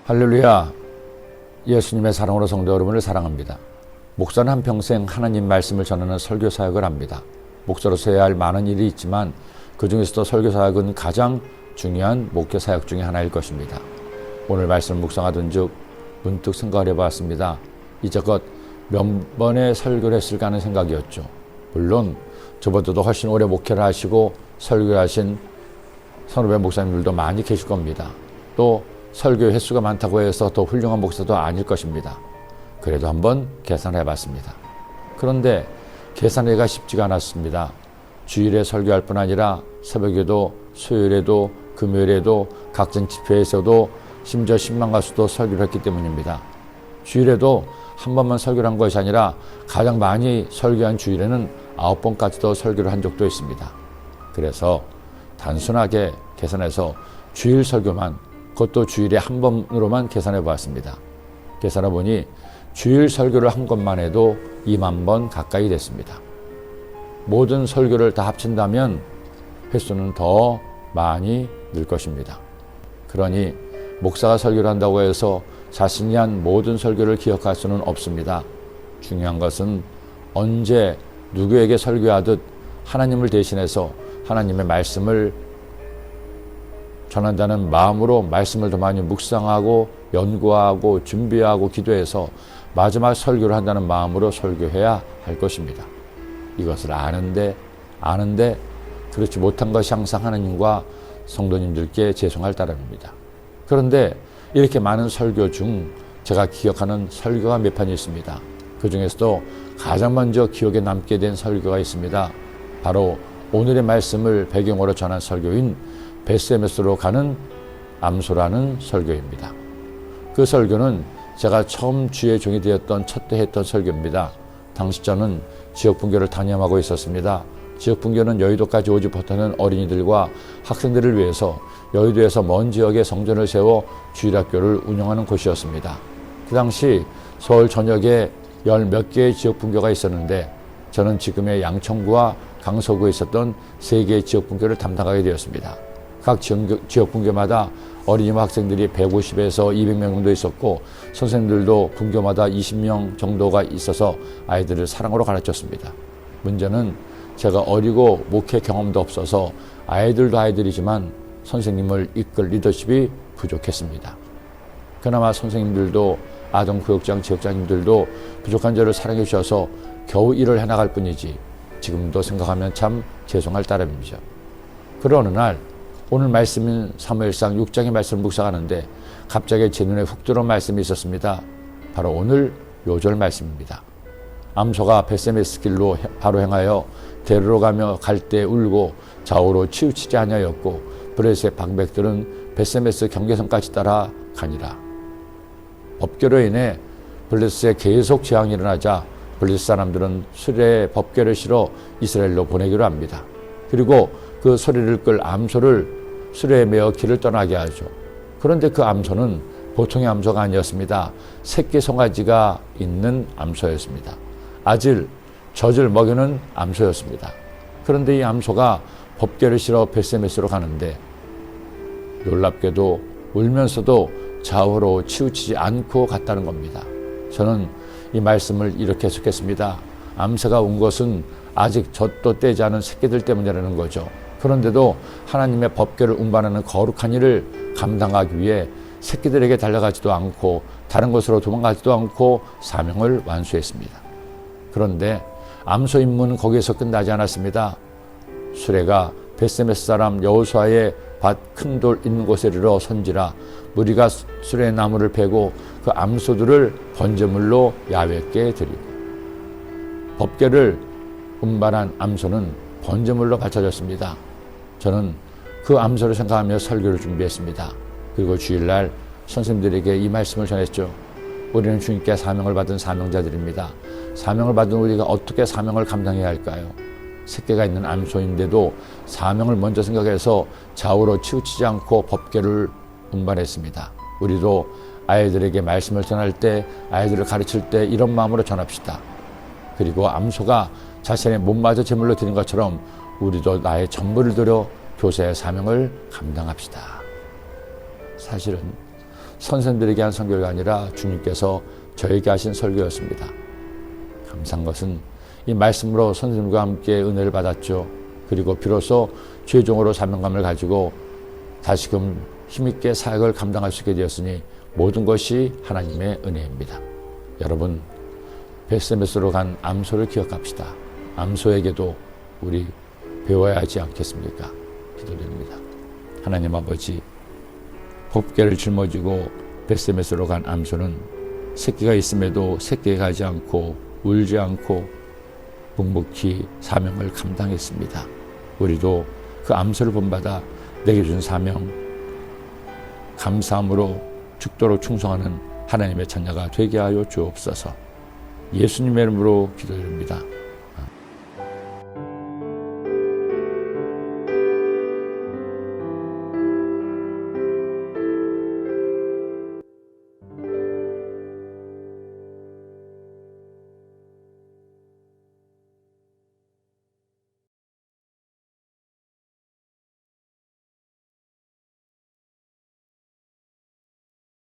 할렐루야. 예수님의 사랑으로 성도 여러분을 사랑합니다. 목사는 한평생 하나님 말씀을 전하는 설교 사역을 합니다. 목사로서 해야 할 많은 일이 있지만 그 중에서도 설교 사역은 가장 중요한 목회 사역 중에 하나일 것입니다. 오늘 말씀을 묵상하던 즉 문득 생각을 해봤습니다. 이제껏 몇 번의 설교를 했을까 하는 생각이었죠. 물론 저보다도 훨씬 오래 목회를 하시고 설교를 하신 선후배 목사님들도 많이 계실 겁니다. 또 설교 횟수가 많다고 해서 더 훌륭한 목사도 아닐 것입니다. 그래도 한번 계산을 해봤습니다. 그런데 계산하기가 쉽지가 않았습니다. 주일에 설교할 뿐 아니라 새벽에도 수요일에도 금요일에도 각종 집회에서도 심지어 10만 가수도 설교를 했기 때문입니다. 주일에도 한 번만 설교를 한 것이 아니라 가장 많이 설교한 주일에는 9번까지도 설교를 한 적도 있습니다. 그래서 단순하게 계산해서 주일 설교만, 그것도 주일에 한 번으로만 계산해 보았습니다. 계산해 보니 주일 설교를 한 것만 해도 2만 번 가까이 됐습니다. 모든 설교를 다 합친다면 횟수는 더 많이 늘 것입니다. 그러니 목사가 설교를 한다고 해서 자신이 한 모든 설교를 기억할 수는 없습니다. 중요한 것은 언제 누구에게 설교하듯 하나님을 대신해서 하나님의 말씀을 전한다는 마음으로 말씀을 더 많이 묵상하고 연구하고 준비하고 기도해서 마지막 설교를 한다는 마음으로 설교해야 할 것입니다. 이것을 아는데 그렇지 못한 것이 항상 하나님과 성도님들께 죄송할 따름입니다. 그런데 이렇게 많은 설교 중 제가 기억하는 설교가 몇 편이 있습니다. 그 중에서도 가장 먼저 기억에 남게 된 설교가 있습니다. 바로 오늘의 말씀을 배경으로 전한 설교인 베스메스로 가는 암소라는 설교입니다. 그 설교는 제가 처음 주의 종이 되었던 첫 때 했던 설교입니다. 당시 저는 지역분교를 단임하고 있었습니다. 지역분교는 여의도까지 오지 못하는 어린이들과 학생들을 위해서 여의도에서 먼 지역에 성전을 세워 주일학교를 운영하는 곳이었습니다. 그 당시 서울 전역에 10몇 개의 지역분교가 있었는데 저는 지금의 양천구와 강서구에 있었던 3개의 지역분교를 담당하게 되었습니다. 각 지역분교마다 어린이와 학생들이 150에서 200명 정도 있었고 선생님들도 분교마다 20명 정도가 있어서 아이들을 사랑으로 가르쳤습니다. 문제는 제가 어리고 목회 경험도 없어서 아이들도 아이들이지만 선생님을 이끌 리더십이 부족했습니다. 그나마 선생님들도 아동구역장 지역장님들도 부족한 저를 사랑해 주셔서 겨우 일을 해나갈 뿐이지 지금도 생각하면 참 죄송할 따름이죠. 그러는 날 오늘 말씀인 사무엘상 6장의 말씀을 묵상하는데 갑자기 제 눈에 훅 들어온 말씀이 있었습니다. 바로 오늘 요절 말씀입니다. 암소가 벳세메스 길로 바로 행하여 대로로 가며 갈 때 울고 좌우로 치우치지 아니하였고 블레셋의 방백들은 벳세메스 경계선까지 따라 가니라. 법궤로 인해 블레셋에 계속 재앙이 일어나자 블레셋 사람들은 수레에 법궤를 실어 이스라엘로 보내기로 합니다. 그리고 그 소리를 끌 암소를 수레에 메어 길을 떠나게 하죠. 그런데 그 암소는 보통의 암소가 아니었습니다. 새끼 송아지가 있는 암소였습니다. 젖을 먹이는 암소였습니다. 그런데 이 암소가 법궤를 실어 벳세메스로 가는데 놀랍게도 울면서도 좌우로 치우치지 않고 갔다는 겁니다. 저는 이 말씀을 이렇게 해석했습니다. 암새가 운 것은 아직 젖도 떼지 않은 새끼들 때문이라는 거죠. 그런데도 하나님의 법궤를 운반하는 거룩한 일을 감당하기 위해 새끼들에게 달려가지도 않고 다른 곳으로 도망가지도 않고 사명을 완수했습니다. 그런데 암소 임무는 거기에서 끝나지 않았습니다. 수레가 벳세메스 사람 여호수아의 밭 큰 돌 있는 곳에 이르러 선지라 무리가 수레의 나무를 베고 그 암소들을 번제물로 야훼께 드리고 법궤를 운반한 암소는 번제물로 바쳐졌습니다. 저는 그 암소를 생각하며 설교를 준비했습니다. 그리고 주일날 선생님들에게 이 말씀을 전했죠. 우리는 주님께 사명을 받은 사명자들입니다. 사명을 받은 우리가 어떻게 사명을 감당해야 할까요? 새끼가 있는 암소인데도 사명을 먼저 생각해서 좌우로 치우치지 않고 법궤를 운반했습니다. 우리도 아이들에게 말씀을 전할 때, 아이들을 가르칠 때 이런 마음으로 전합시다. 그리고 암소가 자신의 몸마저 제물로 드린 것처럼 우리도 나의 전부를 들여 교사의 사명을 감당합시다. 사실은 선생들에게 한 설교가 아니라 주님께서 저에게 하신 설교였습니다. 감사한 것은 이 말씀으로 선생님과 함께 은혜를 받았죠. 그리고 비로소 죄종으로 사명감을 가지고 다시금 힘있게 사역을 감당할 수 있게 되었으니 모든 것이 하나님의 은혜입니다. 여러분, 베스메스로 간 암소를 기억합시다. 암소에게도 우리 배워야 하지 않겠습니까? 기도드립니다. 하나님 아버지, 법궤를 짊어지고 베스메스로 간 암소는 새끼가 있음에도 새끼에 가지 않고 울지 않고 묵묵히 사명을 감당했습니다. 우리도 그 암소를 본받아 내게 준 사명 감사함으로 죽도록 충성하는 하나님의 자녀가 되게 하여 주옵소서. 예수님의 이름으로 기도드립니다.